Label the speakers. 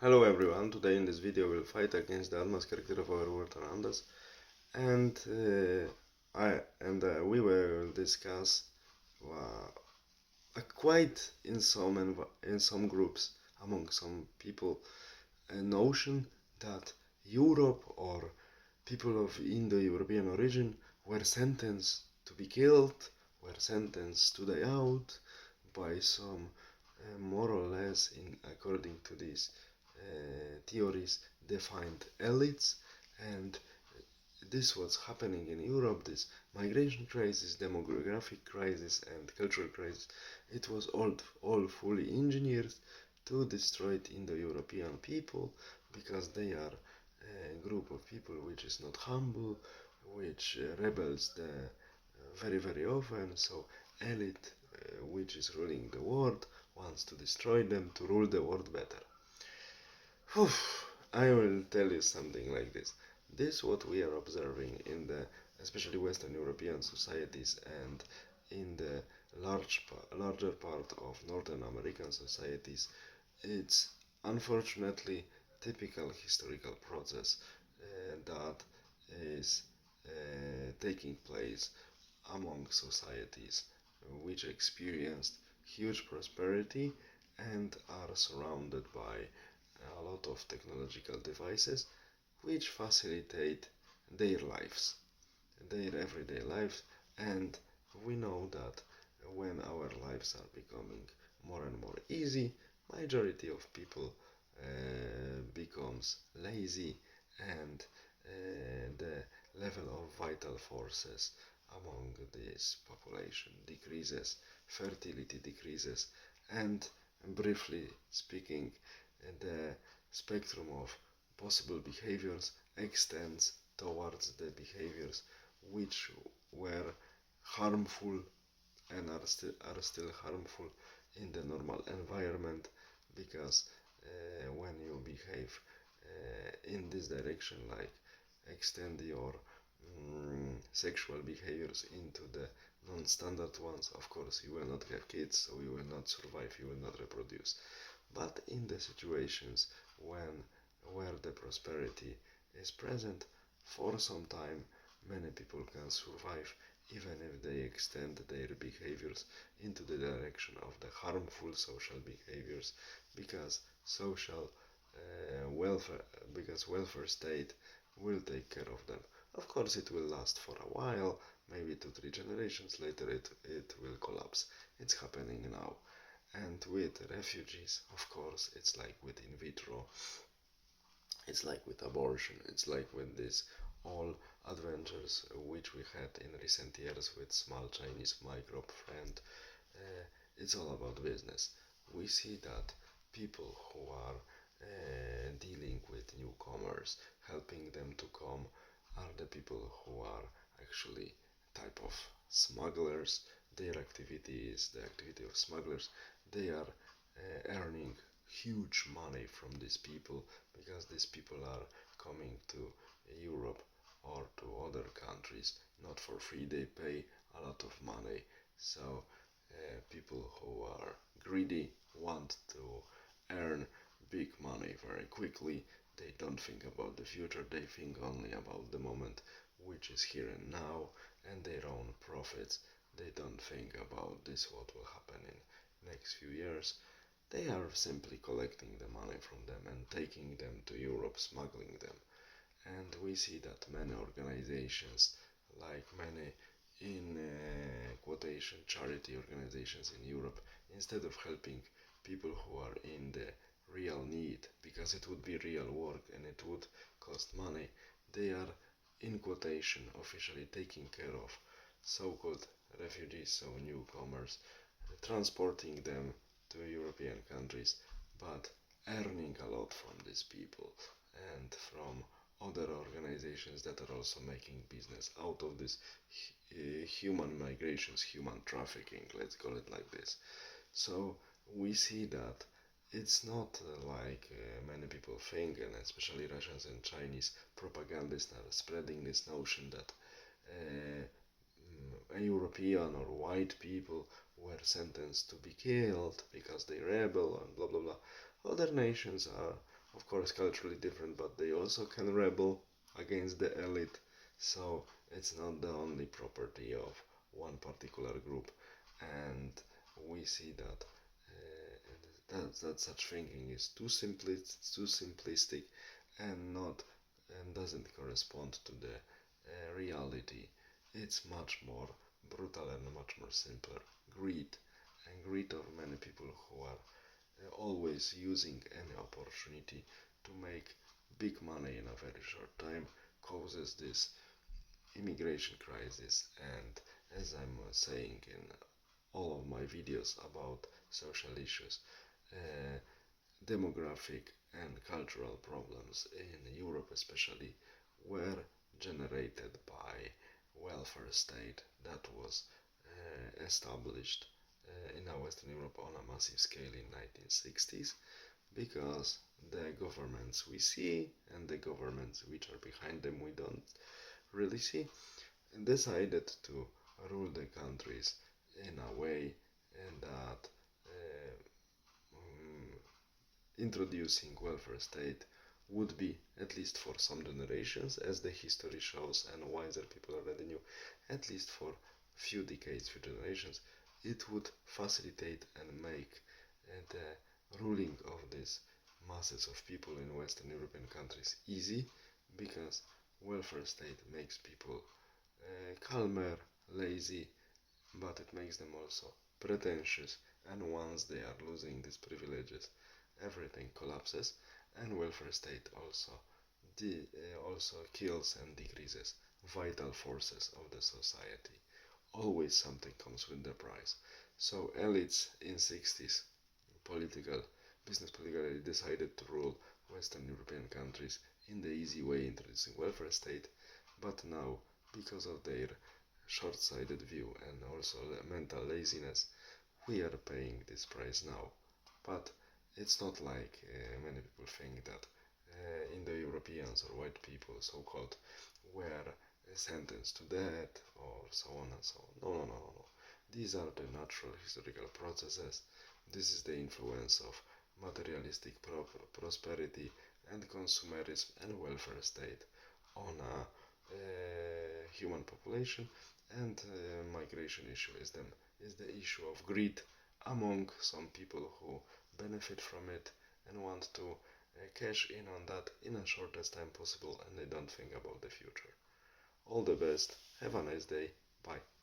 Speaker 1: Hello everyone, today in this video we'll fight against the unmasked character of our world around us and we will discuss quite in some groups among some people a notion that Europe or people of Indo-European origin were sentenced to be killed, were sentenced to die out by some more or less in according to these theories defined elites, and this was happening in Europe, this migration crisis, demographic crisis and cultural crisis. It was all fully engineered to destroy Indo-European people because they are a group of people which is not humble, which rebels very often. So elite, which is ruling the world, wants to destroy them to rule the world better. Whew, I will tell you something like this. This what we are observing in the especially Western European societies and in the larger part of Northern American societies. It's unfortunately typical historical process that is taking place among societies which experienced huge prosperity and are surrounded by a lot of technological devices which facilitate their lives, their everyday lives, and we know that when our lives are becoming more and more easy, majority of people becomes lazy and the level of vital forces among this population decreases, fertility decreases, and briefly speaking, the spectrum of possible behaviors extends towards the behaviors which were harmful and are still harmful in the normal environment, because when you behave in this direction, like extend your sexual behaviors into the non-standard ones, of course you will not have kids, so you will not survive, you will not reproduce. But in the situations where the prosperity is present for some time, many people can survive even if they extend their behaviors into the direction of the harmful social behaviors, because social welfare because welfare state will take care of them. Of course it will last for a while, maybe 2-3 generations later it will collapse. It's happening now. And with refugees, of course, it's like with in vitro, it's like with abortion, it's like with this all adventures which we had in recent years with small Chinese microbe friend. It's all about business. We see that people who are dealing with newcomers, helping them to come, are the people who are actually type of smugglers. Their activity is the activity of smugglers. They are earning huge money from these people because these people are coming to Europe or to other countries not for free. They pay a lot of money. So people who are greedy want to earn big money very quickly. They don't think about the future, they think only about the moment, which is here and now, and their own profits. They don't think about this, what will happen in next few years. They are simply collecting the money from them and taking them to Europe, smuggling them. And we see that many organizations, like many in quotation charity organizations in Europe, instead of helping people who are in the real need, because it would be real work and it would cost money, they are in quotation officially taking care of so-called refugees, so newcomers, transporting them to European countries, but earning a lot from these people and from other organizations that are also making business out of this human migrations, human trafficking, let's call it like this. So we see that it's not like many people think, and especially Russians and Chinese propagandists are spreading this notion that European or white people were sentenced to be killed because they rebel and blah blah blah. Other nations are of course culturally different, but they also can rebel against the elite. So it's not the only property of one particular group, and we see that that such thinking is too simplistic, and not and doesn't correspond to the reality. It's much more brutal and much more simpler. Greed, and greed of many people who are always using any opportunity to make big money in a very short time causes this immigration crisis. And as I'm saying in all of my videos about social issues, uh, demographic and cultural problems in Europe especially were generated by welfare state that was established in our Western Europe on a massive scale in 1960s, because the governments we see and the governments which are behind them we don't really see decided to rule the countries in a way that um, introducing welfare state would be, at least for some generations, as the history shows and wiser people already knew, at least for few decades, few generations, it would facilitate and make the ruling of these masses of people in Western European countries easy, because welfare state makes people calmer, lazy, but it makes them also pretentious, and once they are losing these privileges, everything collapses, and welfare state also kills and decreases vital forces of the society. Always something comes with the price. So elites in 60s, political business politically decided to rule Western European countries in the easy way, introducing welfare state, but now, because of their short-sighted view and also mental laziness, we are paying this price now. But it's not like many people think that Indo Europeans or white people, so called, were sentenced to death or so on and so on. No, no, no, no, no. These are the natural historical processes. This is the influence of materialistic prosperity and consumerism and welfare state on a human population, and migration issue is the issue of greed among some people who benefit from it and want to cash in on that in the shortest time possible, and they don't think about the future. All the best. Have a nice day. Bye.